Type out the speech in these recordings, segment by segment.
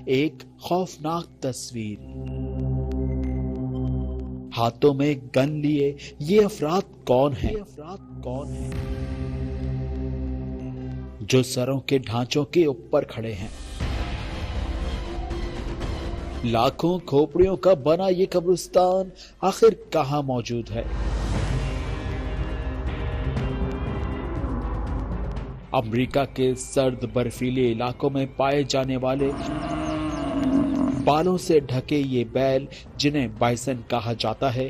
ایک خوفناک تصویر۔ ہاتھوں میں گن لیے یہ افراد کون ہیں؟ جو سروں کے ڈھانچوں کے اوپر کھڑے ہیں۔ لاکھوں کھوپڑیوں کا بنا یہ قبرستان آخر کہاں موجود ہے؟ امریکہ کے سرد برفیلے علاقوں میں پائے جانے والے بالوں سے ڈھکے یہ بیل، جنہیں بائسن کہا جاتا ہے،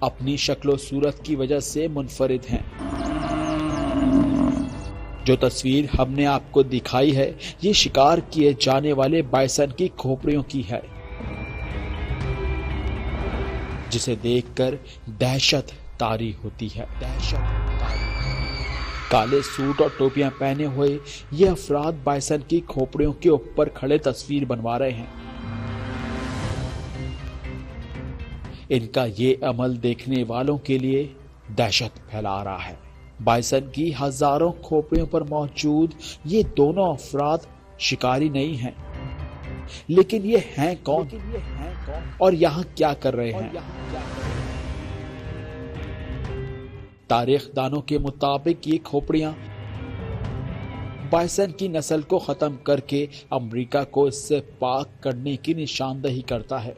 اپنی شکل و صورت کی وجہ سے منفرد ہیں۔ جو تصویر ہم نے آپ کو دکھائی ہے، یہ شکار کیے جانے والے بائسن کی کھوپڑیوں کی ہے، جسے دیکھ کر دہشت طاری ہوتی ہے۔ کالے سوٹ اور ٹوپیاں پہنے ہوئے یہ افراد بائسن کی کھوپڑیوں کے اوپر کھڑے تصویر بنوا رہے ہیں۔ ان کا یہ عمل دیکھنے والوں کے لیے دہشت پھیلا رہا ہے۔ بائسن کی ہزاروں کھوپڑیوں پر موجود یہ دونوں افراد شکاری نہیں ہیں، لیکن یہ ہیں کون اور یہاں کیا کر رہے ہیں؟ تاریخ دانوں کے مطابق یہ کھوپڑیاں بائسن کی نسل کو ختم کر کے امریکہ کو اس سے پاک کرنے کی نشاندہی کرتا ہے۔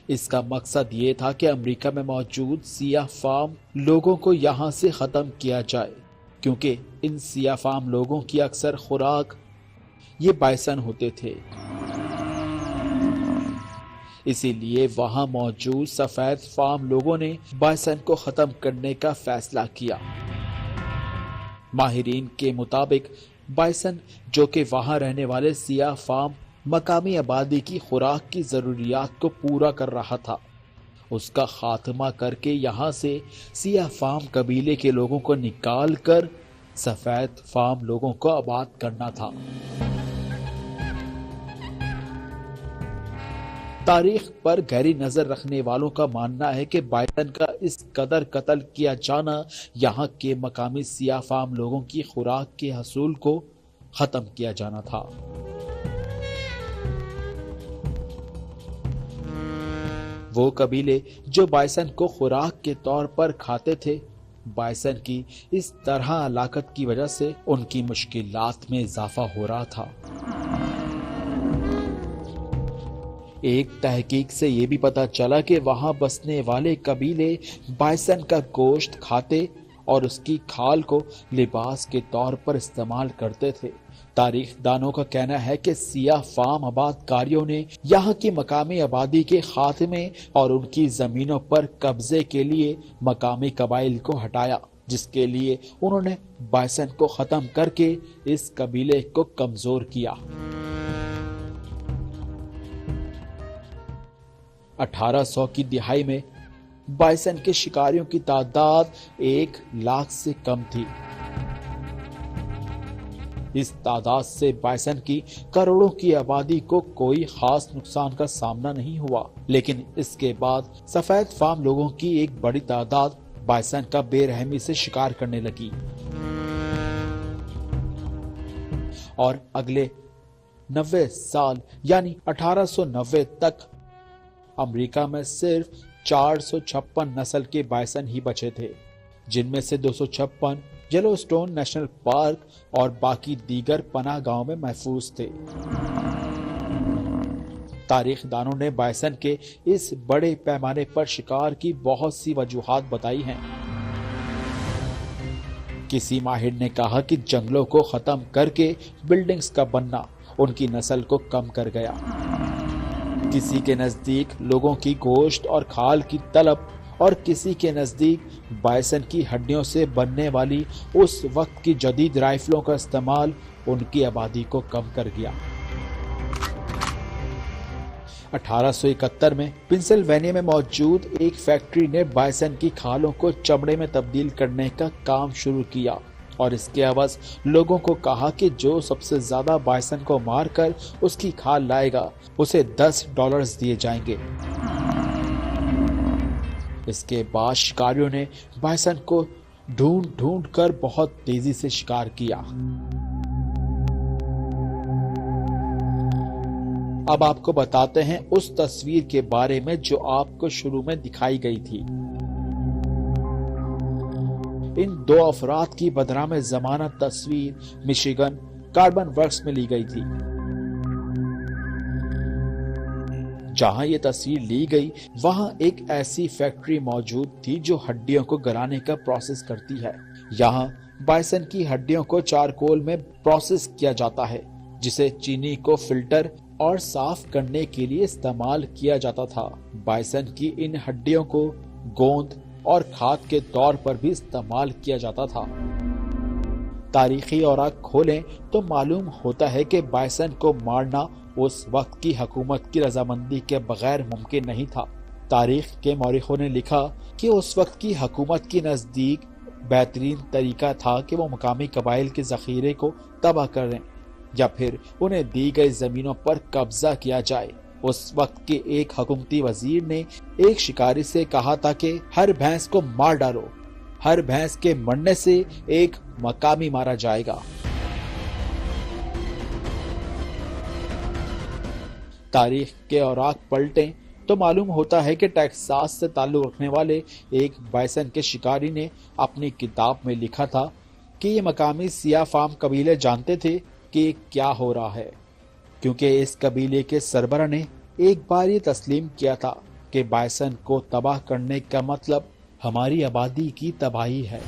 اس کا مقصد یہ تھا کہ امریکہ میں موجود سیاہ فام لوگوں کو یہاں سے ختم کیا جائے، کیونکہ ان سیاہ فام لوگوں کی اکثر خوراک یہ بائسن ہوتے تھے۔ اسی لیے وہاں موجود سفید فام لوگوں نے بائسن کو ختم کرنے کا فیصلہ کیا۔ ماہرین کے مطابق بائسن، جو کہ وہاں رہنے والے سیاہ فام مقامی آبادی کی خوراک کی ضروریات کو پورا کر رہا تھا، اس کا خاتمہ کر کے یہاں سے سیاہ فام قبیلے کے لوگوں کو نکال کر سفید فام لوگوں کو آباد کرنا تھا۔ تاریخ پر گہری نظر رکھنے والوں کا ماننا ہے کہ بائسن کا اس قدر قتل کیا جانا یہاں کے مقامی سیاہ فام لوگوں کی خوراک کے حصول کو ختم کیا جانا تھا۔ وہ قبیلے جو بائسن کو خوراک کے طور پر کھاتے تھے، بائسن کی اس طرح ہلاکت کی وجہ سے ان کی مشکلات میں اضافہ ہو رہا تھا۔ ایک تحقیق سے یہ بھی پتا چلا کہ وہاں بسنے والے قبیلے بائسن کا گوشت کھاتے اور اس کی کھال کو لباس کے طور پر استعمال کرتے تھے۔ تاریخ دانوں کا کہنا ہے کہ سیاہ فام آباد کاریوں نے یہاں کی مقامی آبادی کے خاتمے اور ان کی زمینوں پر قبضے کے لیے مقامی قبائل کو ہٹایا، جس کے لیے انہوں نے بائسن کو ختم کر کے اس قبیلے کو کمزور کیا۔ 1800 کی دہائی میں بائسن کے شکاریوں کی تعداد 1 لاکھ سے کم تھی۔ اس تعداد سے بائسن کی کروڑوں کی آبادی کو کوئی خاص نقصان کا سامنا نہیں ہوا، لیکن اس کے بعد سفید فام لوگوں کی ایک بڑی تعداد بائسن کا بے رحمی سے شکار کرنے لگی، اور اگلے 90 سال یعنی 1890 تک امریکہ میں صرف 456 نسل کے بائسن ہی بچے تھے، جن میں سے 256 یلو اسٹون نیشنل پارک اور باقی دیگر پناہ گاہوں میں محفوظ تھے۔ تاریخ دانوں نے بائسن کے اس بڑے پیمانے پر شکار کی بہت سی وجوہات بتائی ہیں۔ کسی ماہر نے کہا کہ جنگلوں کو ختم کر کے بلڈنگز کا بننا ان کی نسل کو کم کر گیا۔ کسی کے نزدیک لوگوں کی گوشت اور کھال کی طلب، اور کسی کے نزدیک بائسن کی ہڈیوں سے بننے والی اس وقت کی جدید رائفلوں کا استعمال ان کی آبادی کو کم کر گیا۔ 1871 میں پنسلوینیا میں موجود ایک فیکٹری نے بائسن کی کھالوں کو چمڑے میں تبدیل کرنے کا کام شروع کیا، اور اس کے عوض لوگوں کو کہا کہ جو سب سے زیادہ بائسن کو مار کر اس کی کھال لائے گا اسے $10 دیے جائیں گے۔ اس کے بعد شکاریوں نے بائسن کو ڈھونڈ کر بہت تیزی سے شکار کیا۔ اب آپ کو بتاتے ہیں اس تصویر کے بارے میں جو آپ کو شروع میں دکھائی گئی تھی۔ ان دو افراد کی بدنام ضمانت تصویر مشیگن کاربن ورکس میں لی گئی تھی۔ جہاں یہ تصویر لی گئی وہاں ایک ایسی فیکٹری موجود تھی جو ہڈیوں کو گلانے کا پروسیس کرتی ہے۔ یہاں بائسن کی ہڈیوں کو چارکول میں پروسیس کیا جاتا ہے، جسے چینی کو فلٹر اور صاف کرنے کے لیے استعمال کیا جاتا تھا۔ بائسن کی ان ہڈیوں کو گوند اور کھاد کے طور پر بھی استعمال کیا جاتا تھا۔ تاریخی اوراق کھولیں تو معلوم ہوتا ہے کہ بائسن کو مارنا اس وقت کی حکومت کی رضامندی کے بغیر ممکن نہیں تھا۔ تاریخ کے مورخوں نے لکھا کہ اس وقت کی حکومت کے نزدیک بہترین طریقہ تھا کہ وہ مقامی قبائل کے ذخیرے کو تباہ کریں یا پھر انہیں دی گئی زمینوں پر قبضہ کیا جائے۔ اس وقت کے ایک حکومتی وزیر نے ایک شکاری سے کہا تھا کہ ہر بھینس کو مار ڈالو، ہر بھینس کے مرنے سے ایک مقامی مارا جائے گا۔ تاریخ کے اوراق پلٹیں تو معلوم ہوتا ہے کہ ٹیکساس سے تعلق رکھنے والے ایک بائسن کے شکاری نے اپنی کتاب میں لکھا تھا کہ یہ مقامی سیاہ فام قبیلے جانتے تھے کہ کیا ہو رہا ہے، کیونکہ اس قبیلے کے سربراہ نے ایک بار یہ تسلیم کیا تھا کہ بائسن کو تباہ کرنے کا مطلب ہماری آبادی کی تباہی ہے۔